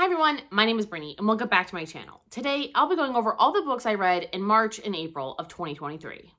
everyone, my name is Brittany and welcome back to my channel. Today, I'll be going over all the books I read in March and April of 2023.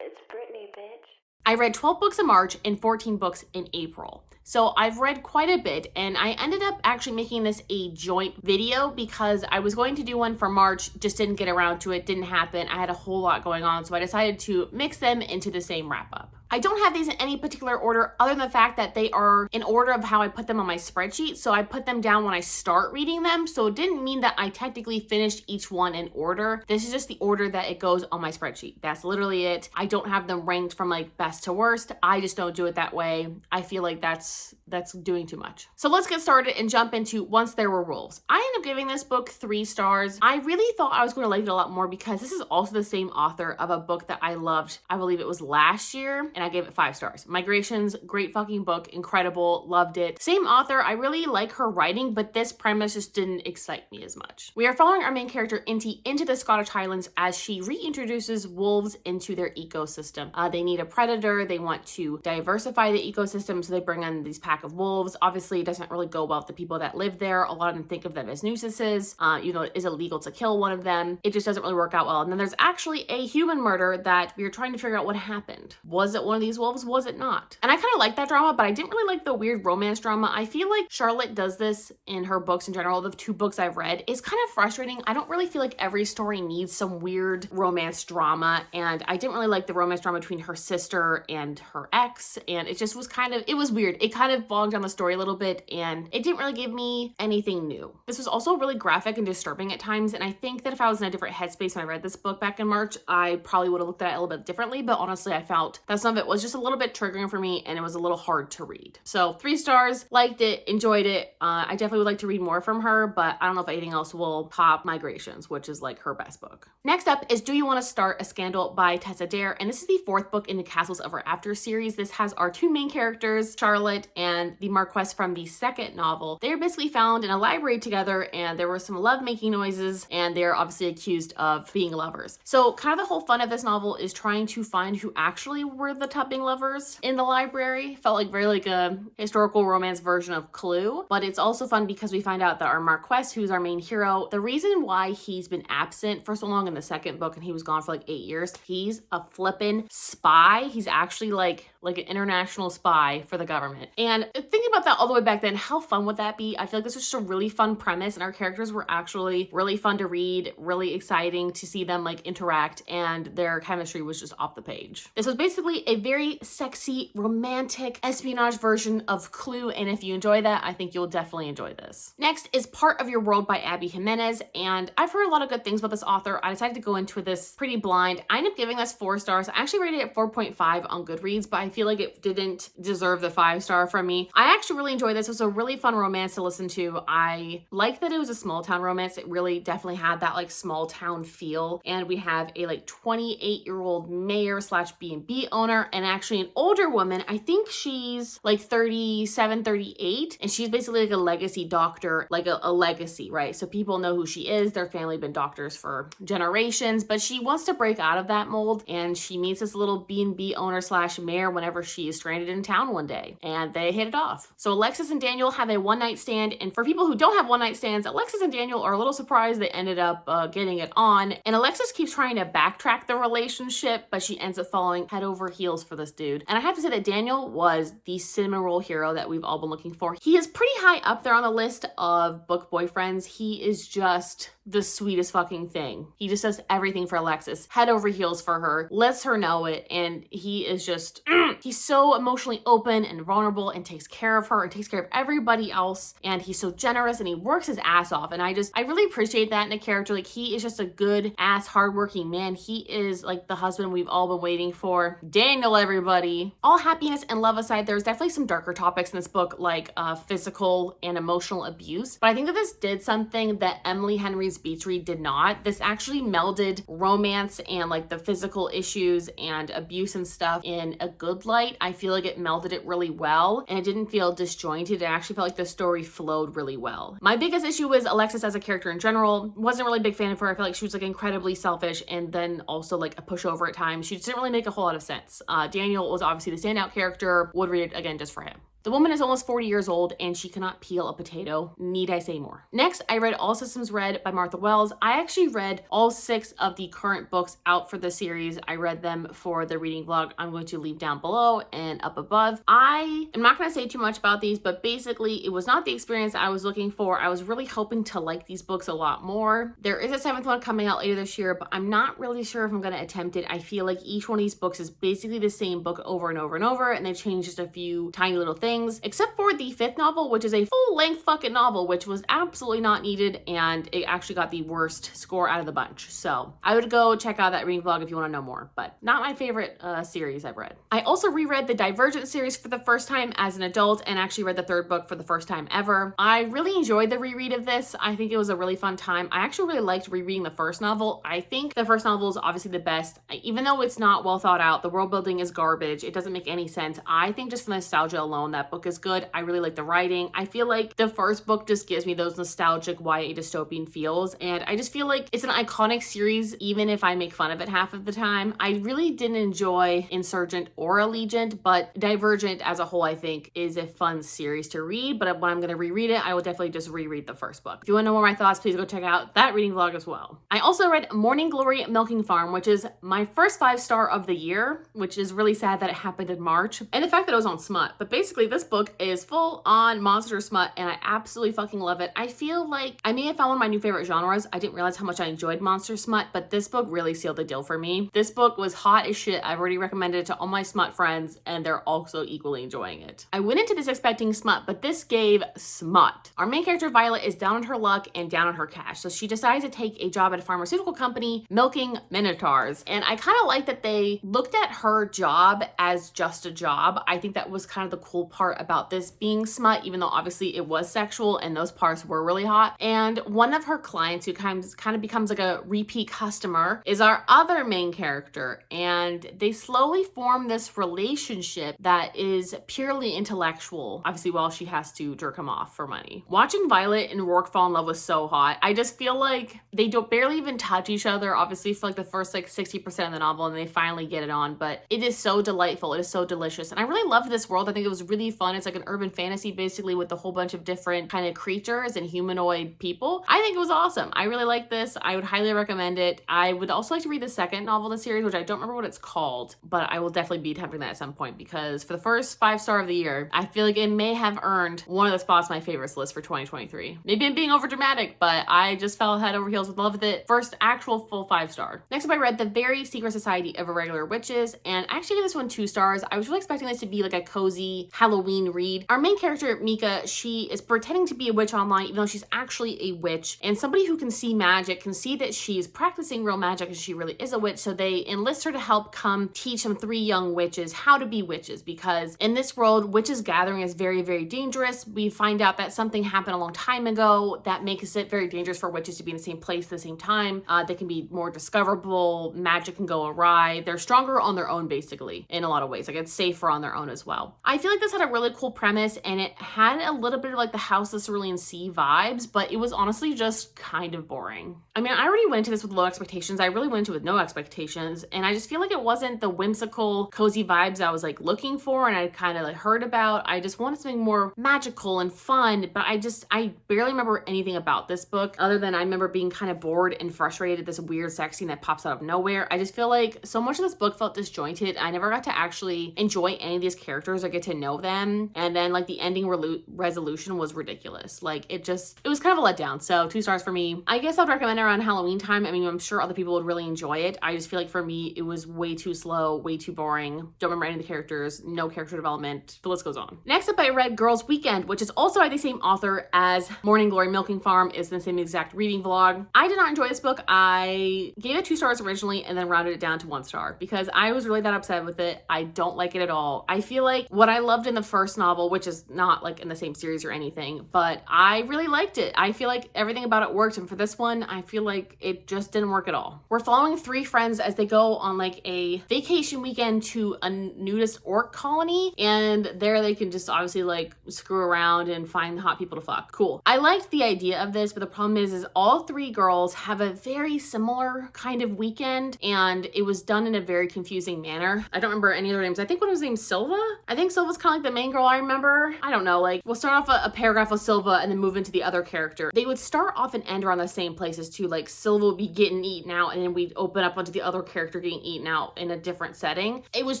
It's Brittany, bitch. I read 12 books in March and 14 books in April. So I've read quite a bit, and I ended up actually making this a joint video because I was going to do one for March, just didn't get around to it, didn't happen. I had a whole lot going on, so I decided to mix them into the same wrap up. I don't have these in any particular order other than the fact that they are in order of how I put them on my spreadsheet. So I put them down when I start reading them. So it didn't mean that I technically finished each one in order. This is just the order that it goes on my spreadsheet. That's literally it. I don't have them ranked from like best to worst. I just don't do it that way. I feel like that's doing too much. So let's get started and jump into Once There Were Wolves. I ended up giving this book 3 stars. I really thought I was going to like it a lot more because this is also the same author of a book that I loved. I believe it was last year, and I gave it 5 stars. Migrations, great fucking book, incredible, loved it. Same author, I really like her writing, but this premise just didn't excite me as much. We are following our main character Inti into the Scottish Highlands as she reintroduces wolves into their ecosystem. They need a predator, they want to diversify the ecosystem, so they bring in these pack of wolves. Obviously, it doesn't really go well with the people that live there. A lot of them think of them as nuisances. It is illegal to kill one of them. It just doesn't really work out well. And then there's actually a human murder that we are trying to figure out what happened. Was it one of these wolves? Was it not? And I kind of like that drama, but I didn't really like the weird romance drama. I feel like Charlotte does this in her books in general. The 2 books I've read, it's kind of frustrating. I don't really feel like every story needs some weird romance drama, and I didn't really like the romance drama between her sister and her ex, and it just was it was weird. It kind of bogged down the story a little bit, and it didn't really give me anything new. This was also really graphic and disturbing at times, and I think that if I was in a different headspace when I read this book back in March, I probably would have looked at it a little bit differently, but honestly, I felt that some of it was just a little bit triggering for me, and it was a little hard to read. So 3 stars, liked it, enjoyed it. I definitely would like to read more from her, but I don't know if anything else will top Migrations, which is like her best book. Next up is Do You Want to Start a Scandal by Tessa Dare, and this is the 4th book in the Castles of Ever After series. This has our 2 main characters, Charlotte and the Marquess from the 2nd novel. They are basically found in a library together, and there were some love-making noises, and they're obviously accused of being lovers. So kind of the whole fun of this novel is trying to find who actually were the tubbing lovers in the library. Felt like very like a historical romance version of Clue, but it's also fun because we find out that our Marquess, who's our main hero, the reason why he's been absent for so long in the 2nd book and he was gone for like 8 years, he's a flippin' spy. He's actually like an international spy for the government. And thinking about that all the way back then, how fun would that be? I feel like this was just a really fun premise, and our characters were actually really fun to read, really exciting to see them like interact, and their chemistry was just off the page. This was basically a very sexy, romantic espionage version of Clue, and if you enjoy that, I think you'll definitely enjoy this. Next is Part of Your World by Abby Jimenez, and I've heard a lot of good things about this author. I decided to go into this pretty blind. I ended up giving this 4 stars. I actually rated it 4.5 on Goodreads, but I feel like it didn't deserve the 5-star from me. I actually really enjoyed this. It was a really fun romance to listen to. I like that it was a small town romance. It really definitely had that like small town feel, and we have a like 28-year-old mayor / B&B owner, and actually an older woman. I think she's like 37, 38, and she's basically like a legacy doctor, like a legacy, right? So people know who she is. Their family been doctors for generations, but she wants to break out of that mold, and she meets this little B&B owner / mayor whenever she is stranded in town one day, and they hit it off. So Alexis and Daniel have a one-night stand, and for people who don't have one-night stands, Alexis and Daniel are a little surprised they ended up getting it on, and Alexis keeps trying to backtrack the relationship, but she ends up falling head over heels for this dude. And I have to say that Daniel was the cinnamon roll hero that we've all been looking for. He is pretty high up there on the list of book boyfriends. He is just the sweetest fucking thing. He just does everything for Alexis, head over heels for her, lets her know it, and he is just, he's so emotionally open and vulnerable and takes care of her and takes care of everybody else, and he's so generous and he works his ass off, and I really appreciate that in a character. Like, he is just a good ass hardworking man. He is like the husband we've all been waiting for. Daniel, everybody. All happiness and love aside, there's definitely some darker topics in this book, like physical and emotional abuse, but I think that this did something that Emily Henry's Beach Read did not. This actually melded romance and like the physical issues and abuse and stuff in a good light. I feel like it melded it really well, and it didn't feel disjointed. It actually felt like the story flowed really well. My biggest issue was Alexis as a character in general. Wasn't really a big fan of her. I feel like she was like incredibly selfish and then also like a pushover at times. She just didn't really make a whole lot of sense. Daniel was obviously the standout character. Would read it again just for him. The woman is almost 40 years old and she cannot peel a potato. Need I say more? Next, I read All Systems Red by Martha Wells. I actually read all 6 of the current books out for the series. I read them for the reading vlog I'm going to leave down below and up above. I am not going to say too much about these, but basically it was not the experience I was looking for. I was really hoping to like these books a lot more. There is a 7th one coming out later this year, but I'm not really sure if I'm going to attempt it. I feel like each one of these books is basically the same book over and over and over, and they've changed just a few tiny little things, except for the 5th novel, which is a full-length fucking novel, which was absolutely not needed, and it actually got the worst score out of the bunch. So I would go check out that reading vlog if you want to know more, but not my favorite series I've read. I also reread the Divergent series for the first time as an adult and actually read the 3rd book for the first time ever. I really enjoyed the reread of this. I think it was a really fun time. I actually really liked rereading the first novel. I think the first novel is obviously the best. Even though it's not well thought out, the world building is garbage. It doesn't make any sense. I think just for nostalgia alone, that book is good. I really like the writing. I feel like the first book just gives me those nostalgic YA dystopian feels, and I just feel like it's an iconic series even if I make fun of it half of the time. I really didn't enjoy Insurgent or Allegiant, but Divergent as a whole I think is a fun series to read, but when I'm going to reread it, I will definitely just reread the first book. If you want to know more of my thoughts, please go check out that reading vlog as well. I also read Morning Glory Milking Farm, which is my first 5-star of the year, which is really sad that it happened in March, and the fact that it was on Smut. But basically this book is full on monster smut and I absolutely fucking love it. I feel like I may have found one of my new favorite genres. I didn't realize how much I enjoyed monster smut, but this book really sealed the deal for me. This book was hot as shit. I've already recommended it to all my smut friends and they're also equally enjoying it. I went into this expecting smut, but this gave smut. Our main character Violet is down on her luck and down on her cash, so she decides to take a job at a pharmaceutical company milking minotaurs. And I kind of like that they looked at her job as just a job. I think that was kind of the cool part about this being smut, even though obviously it was sexual and those parts were really hot. And one of her clients who kind of becomes like a repeat customer is our other main character, and they slowly form this relationship that is purely intellectual, obviously while she has to jerk him off for money. Watching Violet and Rourke fall in love was so hot. I just feel like they don't barely even touch each other, obviously for like the first like 60% of the novel, and they finally get it on, but it is so delightful. It is so delicious. And I really loved this world. I think it was really fun. It's like an urban fantasy basically with a whole bunch of different kind of creatures and humanoid people. I think it was awesome. I really like this. I would highly recommend it. I would also like to read the 2nd novel in the series, which I don't remember what it's called, but I will definitely be attempting that at some point because for the first 5-star of the year, I feel like it may have earned one of the spots on my favorites list for 2023. Maybe I'm being over dramatic, but I just fell head over heels with love with it. First actual full 5-star. Next up, I read The Very Secret Society of Irregular Witches, and I actually gave this one 2 stars. I was really expecting this to be like a cozy Halloween read. Our main character, Mika, she is pretending to be a witch online, even though she's actually a witch, and somebody who can see magic can see that she's practicing real magic and she really is a witch, so they enlist her to help come teach some 3 young witches how to be witches, because in this world, witches gathering is very, very dangerous. We find out that something happened a long time ago that makes it very dangerous for witches to be in the same place at the same time. They can be more discoverable, magic can go awry. They're stronger on their own basically in a lot of ways. Like it's safer on their own as well. I feel like this had a really cool premise and it had a little bit of like the House of Cerulean Sea vibes, but it was honestly just kind of boring. I mean, I already went into this with low expectations. I really went into it with no expectations, and I just feel like it wasn't the whimsical, cozy vibes I was like looking for and I kind of like heard about. I just wanted something more magical and fun, but I barely remember anything about this book other than I remember being kind of bored and frustrated at this weird sex scene that pops out of nowhere. I just feel like so much of this book felt disjointed. I never got to actually enjoy any of these characters or get to know them, and then like the ending resolution was ridiculous. Like it was kind of a letdown. So 2 stars for me. I guess I'd recommend it around Halloween time. I mean, I'm sure other people would really enjoy it. I just feel like for me it was way too slow, way too boring. Don't remember any of the characters, no character development. The list goes on. Next up, I read Girls Weekend, which is also by the same author as Morning Glory Milking Farm. Is the same exact reading vlog. I did not enjoy this book. I gave it 2 stars originally and then rounded it down to 1 star because I was really that upset with it. I don't like it at all. I feel like what I loved in the first novel, which is not like in the same series or anything, but I really liked it. I feel like everything about it worked, and for this one, I feel like it just didn't work at all. We're following 3 friends as they go on like a vacation weekend to a nudist orc colony, and there they can just obviously like screw around and find hot people to fuck. Cool. I liked the idea of this, but the problem is all 3 girls have a very similar kind of weekend, and it was done in a very confusing manner. I don't remember any of their names. I think one was named Silva. I think Silva's kind of like the main girl, I remember, I don't know, like we'll start off a paragraph with Silva and then move into the other character. They would start off and end around the same places too. Like Silva would be getting eaten out and then we'd open up onto the other character getting eaten out in a different setting. It was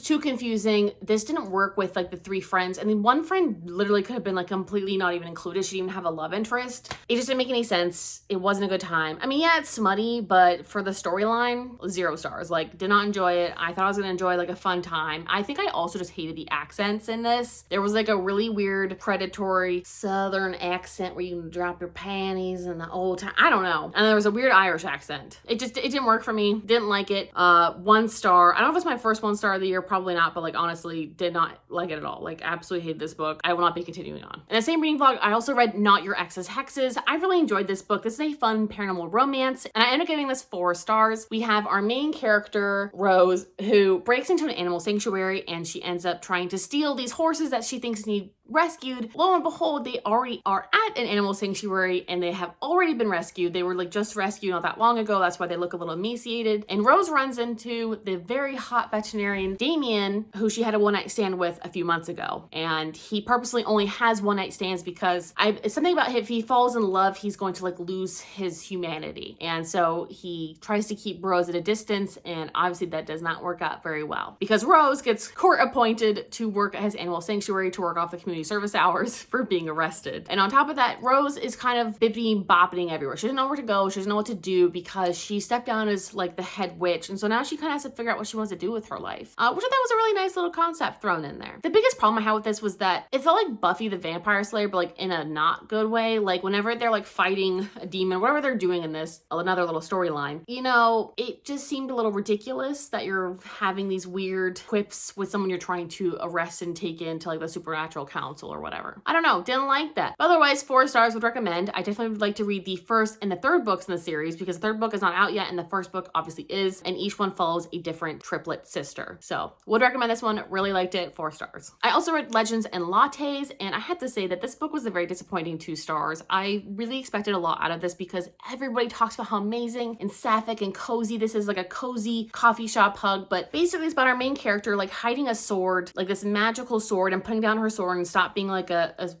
too confusing. This didn't work with like the three friends. And then one friend literally could have been like completely not even included. She didn't even have a love interest. It just didn't make any sense. It wasn't a good time. I mean, yeah, it's smutty, but for the storyline, 0 stars. Like, did not enjoy it. I thought I was gonna enjoy like a fun time. I think I also just hated the accents in this. There was like a really weird predatory southern accent where you can drop your panties in the old time. I don't know. And there was a weird Irish accent. It didn't work for me. Didn't like it. 1 star. I don't know if it's my first 1 star of the year. Probably not, but like honestly, did not like it at all. Like absolutely hated this book. I will not be continuing on. In the same reading vlog, I also read Not Your Ex's Hexes. I really enjoyed this book. This is a fun paranormal romance, and I ended up giving this 4 stars. We have our main character, Rose, who breaks into an animal sanctuary and she ends up trying to steal these horses that she thinks need rescued. Lo and behold, they already are at an animal sanctuary and they have already been rescued. They were like just rescued not that long ago. That's why they look a little emaciated. And Rose runs into the very hot veterinarian, Damien, who she had a one-night stand with a few months ago. And he purposely only has one-night stands because it's something about if he falls in love, he's going to like lose his humanity. And so he tries to keep Rose at a distance, and obviously that does not work out very well because Rose gets court appointed to work at his animal sanctuary to work off the community service hours for being arrested. And on top of that, Rose is kind of bippity bopping everywhere. She doesn't know where to go. She doesn't know what to do because she stepped down as like the head witch. And so now she kind of has to figure out what she wants to do with her life, which I thought was a really nice little concept thrown in there. The biggest problem I had with this was that it felt like Buffy the Vampire Slayer, but like in a not good way. Like whenever they're like fighting a demon, whatever they're doing in this, another little storyline, you know, it just seemed a little ridiculous that you're having these weird quips with someone you're trying to arrest and take into like the supernatural council or whatever. I don't know, didn't like that. But otherwise, 4 stars would recommend. I definitely would like to read the first and the third books in the series because the third book is not out yet and the first book obviously is, and each one follows a different triplet sister. So would recommend this one, really liked it, 4 stars. I also read Legends and Lattes, and I had to say that this book was a very disappointing 2 stars. I really expected a lot out of this because everybody talks about how amazing and sapphic and cozy this is, like a cozy coffee shop hug, but basically it's about our main character like hiding a sword, like this magical sword, and putting down her sword and stop being like a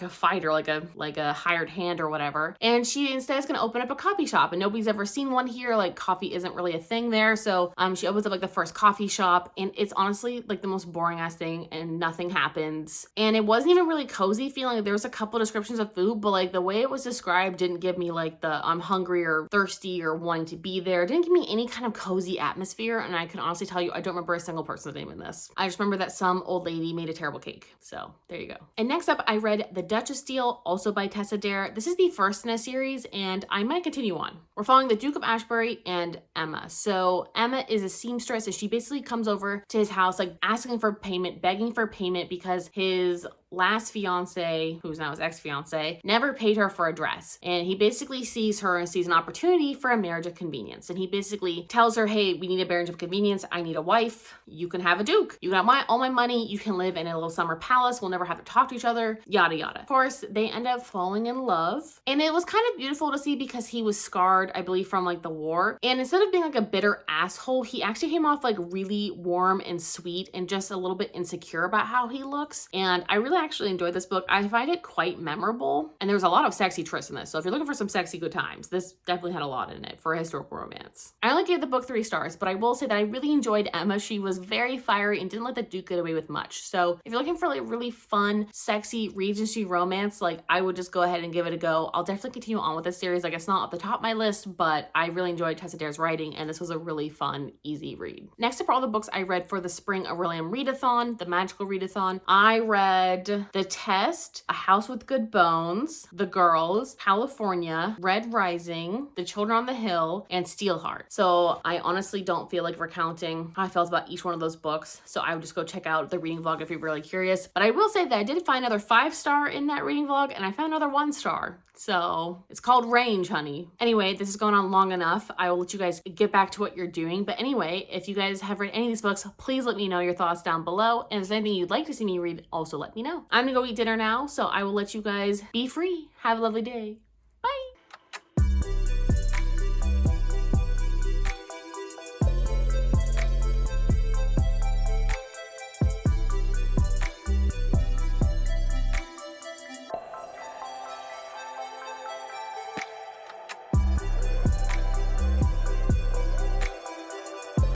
fighter, like a hired hand or whatever. And she instead is going to open up a coffee shop, and nobody's ever seen one here. Like coffee isn't really a thing there. So she opens up like the first coffee shop, and it's honestly like the most boring ass thing, and nothing happens. And it wasn't even really cozy feeling. There was a couple descriptions of food, but like the way it was described didn't give me like the I'm hungry or thirsty or wanting to be there. It didn't give me any kind of cozy atmosphere. And I can honestly tell you, I don't remember a single person's name in this. I just remember that some old lady made a terrible cake. So there you go. And next up, I read The Duchess of Steel, also by Tessa Dare. This is the first in a series, and I might continue on. We're following the Duke of Ashbury and Emma. So Emma is a seamstress, and she basically comes over to his house, like asking for payment, begging for payment because his last fiance, who's now his ex-fiance, never paid her for a dress. And he basically sees her and sees an opportunity for a marriage of convenience. And he basically tells her, hey, we need a marriage of convenience. I need a wife. You can have a duke. You got all my money. You can live in a little summer palace. We'll never have to talk to each other, yada, yada. Of course, they end up falling in love. And it was kind of beautiful to see because he was scarred, I believe, from like the war. And instead of being like a bitter asshole, he actually came off like really warm and sweet and just a little bit insecure about how he looks. And I really actually enjoyed this book. I find it quite memorable, and there's a lot of sexy twists in this. So if you're looking for some sexy good times, this definitely had a lot in it for a historical romance. I only gave the book 3 stars, but I will say that I really enjoyed Emma. She was very fiery and didn't let the Duke get away with much. So if you're looking for like really fun, sexy Regency romance, like I would just go ahead and give it a go. I'll definitely continue on with this series. Like it's not at the top of my list, but I really enjoyed Tessa Dare's writing, and this was a really fun, easy read. Next up are all the books I read for the Spring Aurelium Readathon, the Magical Readathon. I read The Test, A House with Good Bones, The Girls, California, Red Rising, The Children on the Hill, and Steelheart. So I honestly don't feel like recounting how I felt about each one of those books. So I would just go check out the reading vlog if you're really curious. But I will say that I did find another 5-star in that reading vlog, and I found another 1-star. So it's called Range, honey. Anyway, this has gone on long enough. I will let you guys get back to what you're doing. But anyway, if you guys have read any of these books, please let me know your thoughts down below. And if there's anything you'd like to see me read, also let me know. I'm gonna go eat dinner now, so I will let you guys be free. Have a lovely day. Bye.